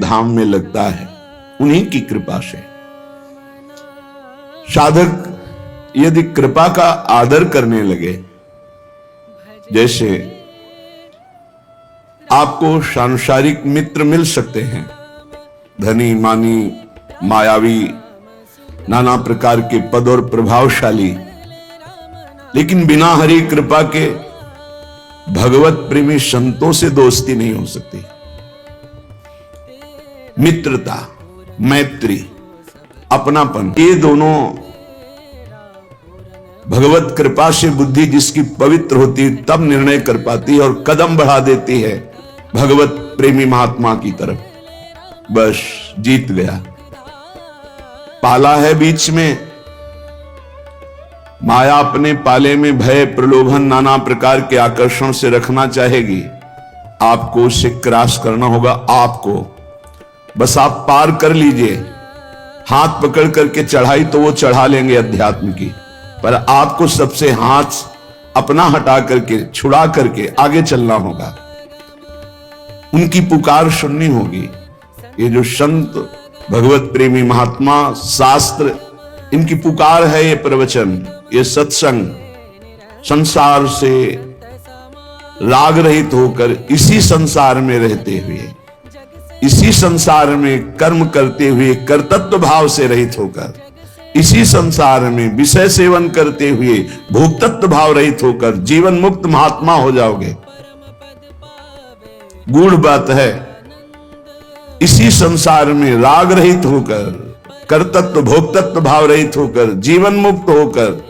धाम में लगता है, उन्हीं की कृपा से। साधक यदि कृपा का आदर करने लगे, जैसे आपको सांसारिक मित्र मिल सकते हैं, धनी मानी मायावी नाना प्रकार के पद और प्रभावशाली, लेकिन बिना हरि कृपा के भगवत प्रेमी संतों से दोस्ती नहीं हो सकती। मित्रता, मैत्री, अपनापन, ये दोनों भगवत कृपा से बुद्धि जिसकी पवित्र होती है तब निर्णय कर पाती है और कदम बढ़ा देती है भगवत प्रेमी महात्मा की तरफ। बस जीत गया। पाला है बीच में, माया अपने पाले में भय प्रलोभन नाना प्रकार के आकर्षण से रखना चाहेगी। आपको उसे क्रॉस करना होगा। आपको बस आप पार कर लीजिए। हाथ पकड़ करके चढ़ाई तो वो चढ़ा लेंगे अध्यात्म की, पर आपको सबसे हाथ अपना हटा करके छुड़ा करके आगे चलना होगा। उनकी पुकार सुननी होगी। ये जो संत भगवत प्रेमी महात्मा, शास्त्र, इनकी पुकार है ये प्रवचन, ये सत्संग, संसार से राग रहित होकर इसी संसार में रहते हुए, इसी संसार में कर्म करते हुए कर्तृत्व भाव से रहित होकर, इसी संसार में विषय सेवन करते हुए भोक्तृत्व भाव रहित होकर जीवन मुक्त महात्मा हो जाओगे। गूढ़ बात है, इसी संसार में राग रहित होकर, कर्तृत्व भोक्तृत्व भाव रहित होकर, जीवन मुक्त होकर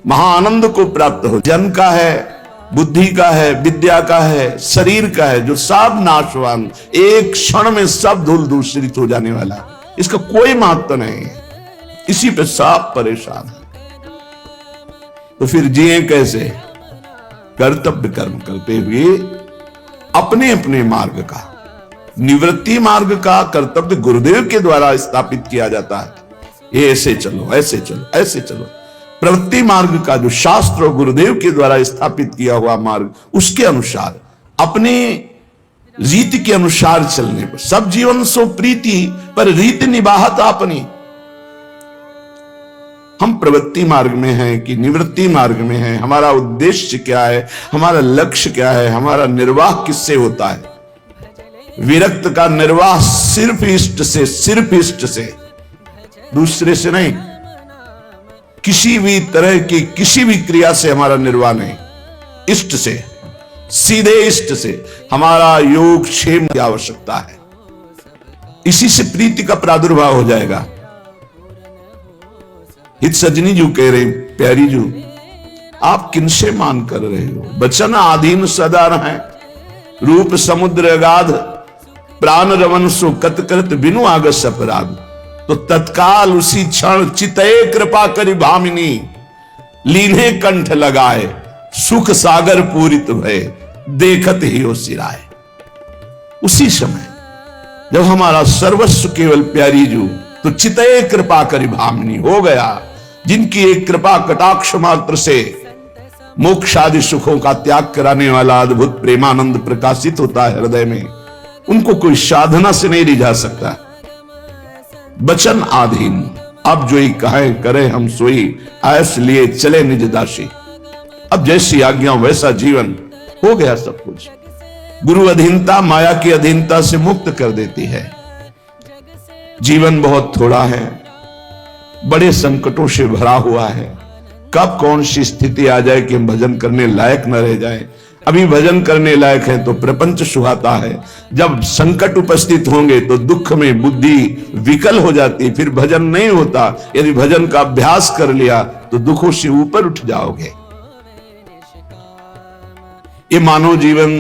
महाआनंद को प्राप्त हो। जन का है, बुद्धि का है, विद्या का है, शरीर का है, जो सब नाशवान, एक क्षण में सब धूल दूषित हो जाने वाला, इसका कोई महत्व नहीं है। इसी पे सब परेशान है। तो फिर जिए कैसे? कर्तव्य कर्म करते हुए अपने अपने मार्ग का, निवृत्ति मार्ग का कर्तव्य गुरुदेव के द्वारा स्थापित किया जाता है। ये ऐसे चलो, ऐसे चलो, ऐसे चलो। प्रवृत्ति मार्ग का जो शास्त्र और गुरुदेव के द्वारा स्थापित किया हुआ मार्ग, उसके अनुसार, अपने रीति के अनुसार चलने पर सब जीवन सो प्रीति पर रीति निभात अपनी। हम प्रवृत्ति मार्ग में हैं कि निवृत्ति मार्ग में हैं? हमारा उद्देश्य क्या है? हमारा लक्ष्य क्या है? हमारा निर्वाह किससे होता है? विरक्त का निर्वाह सिर्फ इष्ट से, सिर्फ इष्ट से, दूसरे से नहीं। किसी भी तरह की किसी भी क्रिया से हमारा निर्वाह नहीं, इष्ट से, सीधे इष्ट से। हमारा योग क्षेम की आवश्यकता है, इसी से प्रीति का प्रादुर्भाव हो जाएगा। हित सजनी जी कह रहे, प्यारी जी आप किनसे मान कर रहे हो? वचन आधीन सदा है, रूप समुद्र अगाध, प्राण रवन सो कतकृत बिनु आगस अपराध। तो तत्काल उसी क्षण चितये कृपा करी भामिनी, लीने कंठ लगाए, सुख सागर पूरित भय, देखत ही हो सिराए। उसी समय जब हमारा सर्वस्व केवल प्यारी जू, तो चितये कृपा करी भामिनी हो गया। जिनकी एक कृपा कटाक्ष मात्र से मोक्ष आदि सुखों का त्याग कराने वाला अद्भुत प्रेमानंद प्रकाशित होता है हृदय में, उनको कोई साधना से नहीं रिझा सकता। वचन आधीन, अब जो ही कहे करे हम सोई, ऐस लिए चले निज दासी। अब जैसी आज्ञा वैसा जीवन, हो गया सब कुछ। गुरु अधीनता माया की अधीनता से मुक्त कर देती है। जीवन बहुत थोड़ा है, बड़े संकटों से भरा हुआ है। कब कौन सी स्थिति आ जाए कि हम भजन करने लायक न रह जाएं। अभी भजन करने लायक है तो प्रपंच सुहाता है, जब संकट उपस्थित होंगे तो दुख में बुद्धि विकल हो जाती, फिर भजन नहीं होता। यदि भजन का अभ्यास कर लिया तो दुखों से ऊपर उठ जाओगे। ये मानव जीवन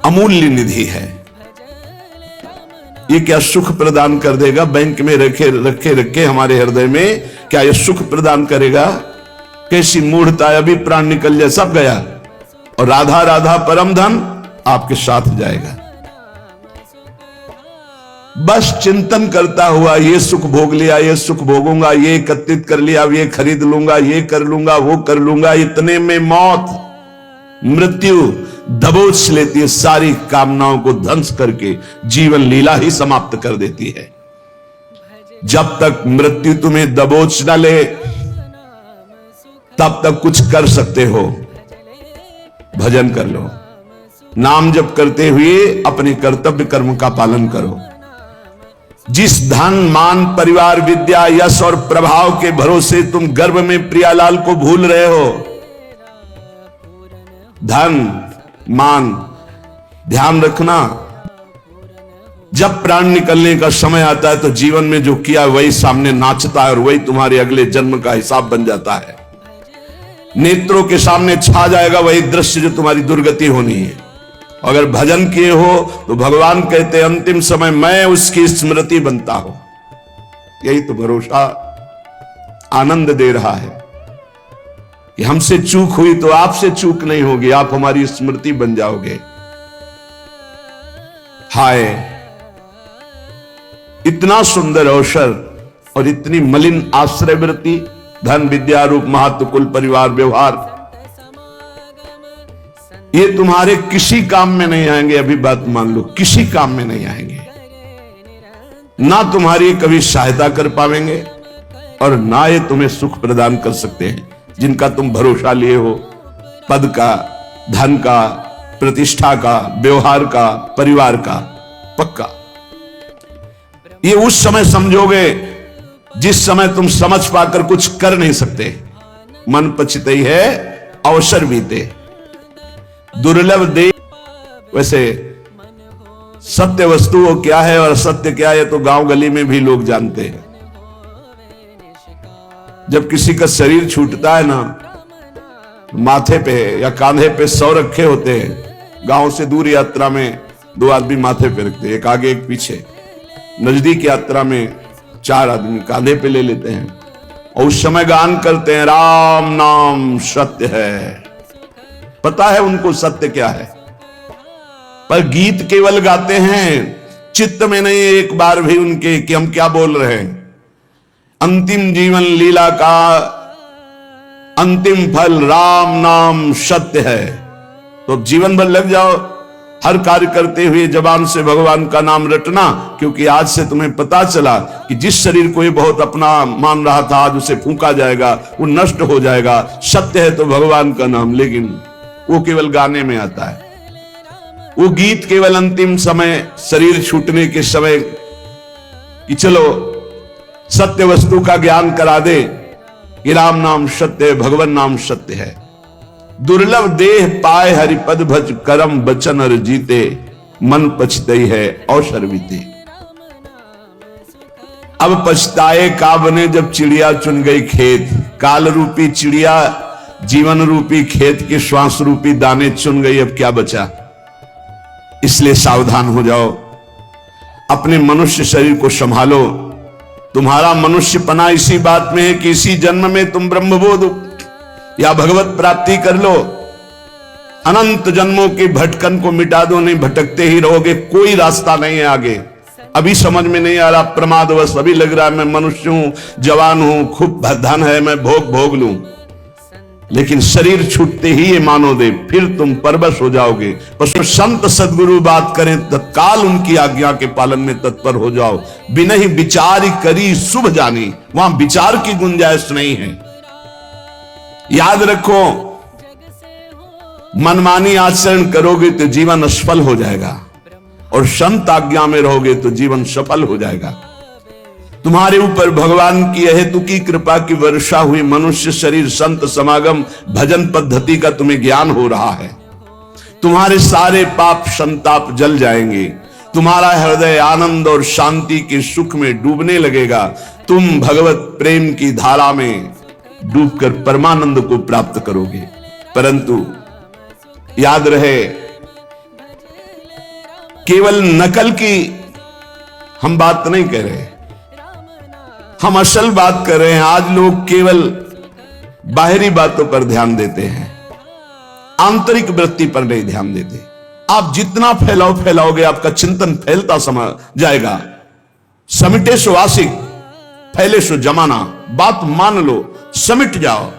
अमूल्य निधि है। ये क्या सुख प्रदान कर देगा? बैंक में रखे हमारे हृदय में क्या ये सुख प्रदान करेगा? कैसी मूढ़ता, अभी प्राण निकल जाए सब गया। और राधा राधा परम धन आपके साथ जाएगा। बस चिंतन करता हुआ ये सुख भोग लिया, ये सुख भोगूंगा, ये एकत्रित कर लिया, ये खरीद लूंगा, ये कर लूंगा, वो कर लूंगा, इतने में मौत, मृत्यु दबोच लेती है, सारी कामनाओं को ध्वंस करके जीवन लीला ही समाप्त कर देती है। जब तक मृत्यु तुम्हें दबोच न ले तब तक कुछ कर सकते हो। भजन कर लो, नाम जप करते हुए अपने कर्तव्य कर्म का पालन करो। जिस धन मान परिवार विद्या यश और प्रभाव के भरोसे तुम गर्भ में प्रियालाल को भूल रहे हो, धन मान ध्यान रखना, जब प्राण निकलने का समय आता है तो जीवन में जो किया वही सामने नाचता है और वही तुम्हारे अगले जन्म का हिसाब बन जाता है। नेत्रों के सामने छा जाएगा वही दृश्य जो तुम्हारी दुर्गति होनी है। अगर भजन किए हो तो भगवान कहते हैं अंतिम समय मैं उसकी स्मृति बनता हूं। यही तो भरोसा आनंद दे रहा है कि हमसे चूक हुई तो आपसे चूक नहीं होगी, आप हमारी स्मृति बन जाओगे। हाय इतना सुंदर अवसर और इतनी मलिन आश्रय वृत्ति, धन विद्या रूप महत्व कुल परिवार व्यवहार, ये तुम्हारे किसी काम में नहीं आएंगे। अभी बात मान लो, किसी काम में नहीं आएंगे। ना तुम्हारी कभी सहायता कर पाएंगे और ना ये तुम्हें सुख प्रदान कर सकते हैं जिनका तुम भरोसा लिए हो, पद का, धन का, प्रतिष्ठा का, व्यवहार का, परिवार का। पक्का ये उस समय समझोगे जिस समय तुम समझ पाकर कुछ कर नहीं सकते। मन पछतई है अवसर बीते, दुर्लभ दे। वैसे सत्य वस्तु वो क्या है और असत्य क्या है तो गांव गली में भी लोग जानते हैं। जब किसी का शरीर छूटता है ना, माथे पे या कांधे पे 100 रखे होते हैं। गांव से दूर यात्रा में 2 आदमी माथे पे रखते हैं, एक आगे एक पीछे। नजदीक यात्रा में 4 आदमी कांधे पे ले लेते हैं और उस समय गान करते हैं राम नाम सत्य है। पता है उनको सत्य क्या है, पर गीत केवल गाते हैं, चित्त में नहीं एक बार भी उनके कि हम क्या बोल रहे हैं। अंतिम जीवन लीला का अंतिम फल राम नाम सत्य है। तो जीवन भर लग जाओ हर कार्य करते हुए जबान से भगवान का नाम रटना, क्योंकि आज से तुम्हें पता चला कि जिस शरीर को ये बहुत अपना मान रहा था आज उसे फूंका जाएगा, वो नष्ट हो जाएगा। सत्य है तो भगवान का नाम, लेकिन वो केवल गाने में आता है। वो गीत केवल अंतिम समय, शरीर छूटने के समय कि चलो सत्य वस्तु का ज्ञान करा दे कि राम नाम सत्य है, भगवान नाम सत्य है। दुर्लभ देह पाए हरिपद भज, करम बचन और जीते, मन पछतई है अवसर बीते। अब पछताए का बने जब चिड़िया चुन गई खेत। काल रूपी चिड़िया जीवन रूपी खेत के श्वास रूपी दाने चुन गई, अब क्या बचा। इसलिए सावधान हो जाओ, अपने मनुष्य शरीर को संभालो। तुम्हारा मनुष्यपना इसी बात में है कि इसी जन्म में तुम ब्रह्मबोध या भगवत प्राप्ति कर लो। अनंत जन्मों के भटकन को मिटा दो, नहीं भटकते ही रहोगे, कोई रास्ता नहीं है आगे। अभी समझ में नहीं आ रहा, प्रमादवश अभी लग रहा है मैं मनुष्य हूं, जवान हूं, खूब धन है, मैं भोग लूं। लेकिन शरीर छूटते ही ये मानो दे, फिर तुम परवश हो जाओगे। पर संत सदगुरु बात करें तत्काल उनकी आज्ञा के पालन में तत्पर हो जाओ। बिना ही विचार करी शुभ जानी, वहां विचार की गुंजाइश नहीं है। याद रखो, मनमानी आचरण करोगे तो जीवन असफल हो जाएगा और संत आज्ञा में रहोगे तो जीवन सफल हो जाएगा। तुम्हारे ऊपर भगवान की अहेतुकी कृपा की वर्षा हुई। मनुष्य शरीर, संत समागम, भजन पद्धति का तुम्हें ज्ञान हो रहा है। तुम्हारे सारे पाप संताप जल जाएंगे। तुम्हारा हृदय आनंद और शांति के सुख में डूबने लगेगा। तुम भगवत प्रेम की धारा में डूबकर परमानंद को प्राप्त करोगे। परंतु याद रहे, केवल नकल की हम बात नहीं कह रहे, हम असल बात कर रहे हैं। आज लोग केवल बाहरी बातों पर ध्यान देते हैं, आंतरिक वृत्ति पर नहीं ध्यान देते। आप जितना फैलाओगे आपका चिंतन फैलता समझ जाएगा। समिटे सो आशिक, फैले सो जमाना। बात मान लो, समिट जाओ।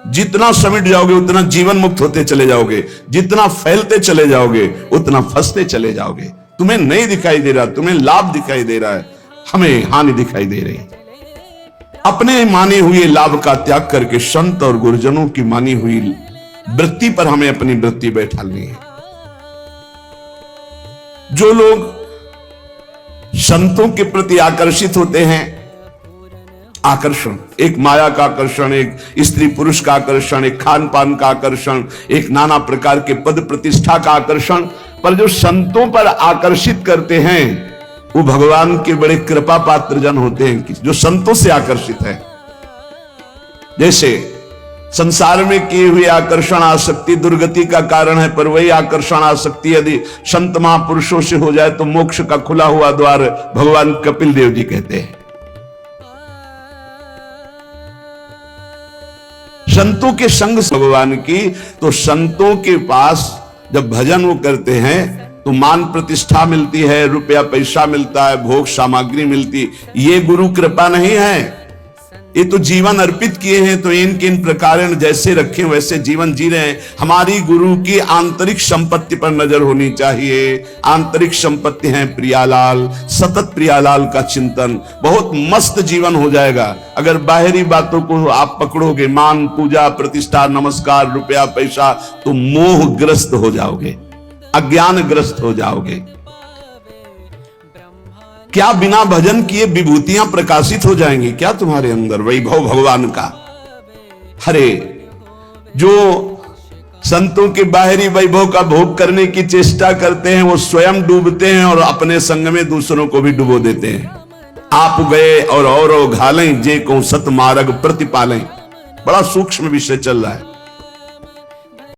जितना समिट जाओगे उतना जीवन मुक्त होते चले जाओगे, जितना फैलते चले जाओगे उतना फंसते चले जाओगे। तुम्हें नहीं दिखाई दे रहा, तुम्हें लाभ दिखाई दे रहा है, हमें हानि दिखाई दे रही। अपने माने हुए लाभ का त्याग करके संत और गुरुजनों की मानी हुई वृत्ति पर हमें अपनी वृत्ति बैठानी है। जो लोग संतों के प्रति आकर्षित होते हैं, आकर्षण, एक माया का आकर्षण, एक स्त्री पुरुष का आकर्षण, एक खान पान का आकर्षण, एक नाना प्रकार के पद प्रतिष्ठा का आकर्षण, पर जो संतों पर आकर्षित करते हैं वो भगवान के बड़े कृपा पात्र जन होते हैं, जो संतों से आकर्षित है। जैसे संसार में किए हुए आकर्षण आसक्ति दुर्गति का कारण है, पर वही आकर्षण आसक्ति यदि संत महापुरुषों से हो जाए तो मोक्ष का खुला हुआ द्वार भगवान कपिल देव जी कहते हैं। संतों के संग भगवान की, तो संतों के पास जब भजन वो करते हैं तो मान प्रतिष्ठा मिलती है, रुपया पैसा मिलता है, भोग सामग्री मिलती। ये गुरु कृपा नहीं है, ये तो जीवन अर्पित किए हैं, तो इनके इन प्रकार जैसे रखे वैसे जीवन जी रहे हैं। हमारी गुरु की आंतरिक संपत्ति पर नजर होनी चाहिए। आंतरिक संपत्ति है प्रियालाल, सतत प्रियालाल का चिंतन, बहुत मस्त जीवन हो जाएगा। अगर बाहरी बातों को आप पकड़ोगे, मान पूजा प्रतिष्ठा नमस्कार रुपया पैसा, तो मोहग्रस्त हो जाओगे, अज्ञानग्रस्त हो जाओगे। क्या बिना भजन किए विभूतियां प्रकाशित हो जाएंगी क्या तुम्हारे अंदर, वैभव भगवान का? अरे जो संतों के बाहरी वैभव का भोग करने की चेष्टा करते हैं वो स्वयं डूबते हैं और अपने संग में दूसरों को भी डुबो देते हैं। आप गए और घालें जे को सत मार्ग प्रतिपालें। बड़ा सूक्ष्म विषय चल रहा है।